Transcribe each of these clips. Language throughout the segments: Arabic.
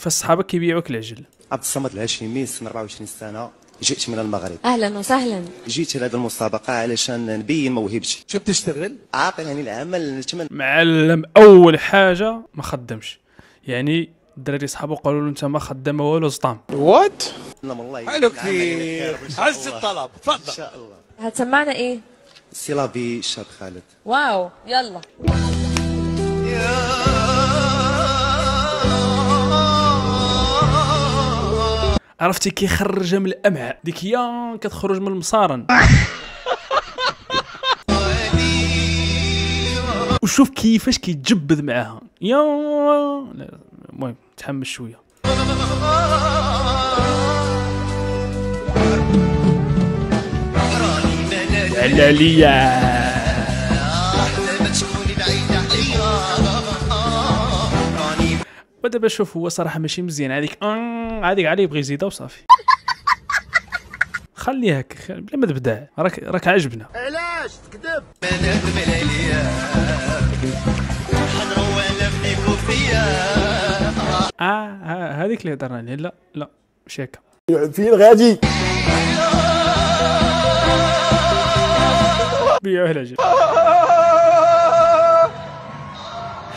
فالصحابه كيبيعوك العجل. عبد الصمد الهاشمي، سن 24 سنه، جئت من المغرب. اهلا وسهلا. جيت لهذه المسابقه علشان نبين موهبتي. شو بتشتغل؟ عاقل يعني العمل، نتمنى. معلم اول حاجه ما خدمش، يعني الدراري صحابو قالوا له انت ما خدام والو زطام. وات؟ والله حلو كثير، عز الطلب، تفضل. ان شاء الله. هتسمعنا ايه؟ سيلافي الشاب خالد. واو يلا. عرفتي كيخرجها من الامعاء ديك هي كتخرج من المصارن. وشوف كيفاش كيتجبد معاها يا المهم تحمس شويه. علالية ودابا شوف هو صراحه ماشي مزيان هذيك عليه يبغي يزيدها وصافي. خليه هكا بلا ما تبدع، راك عجبنا. علاش تكذب؟ هذيك اللي هضرنا عليها. لا لا ماشي هكا. فين غادي؟ بيعوه العجل.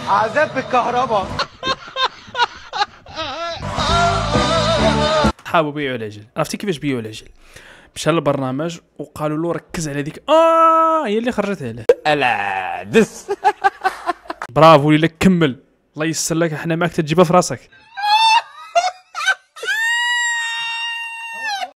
عذاب بالكهرباء. صحابو بيعوا العجل. عرفتي كيفاش بيعوا العجل؟ مشى للبرنامج وقالوا له ركز على ديك هي اللي خرجتها له. الا دس. برافو لك، كمل الله يسر لك، احنا معك تجيبها في راسك.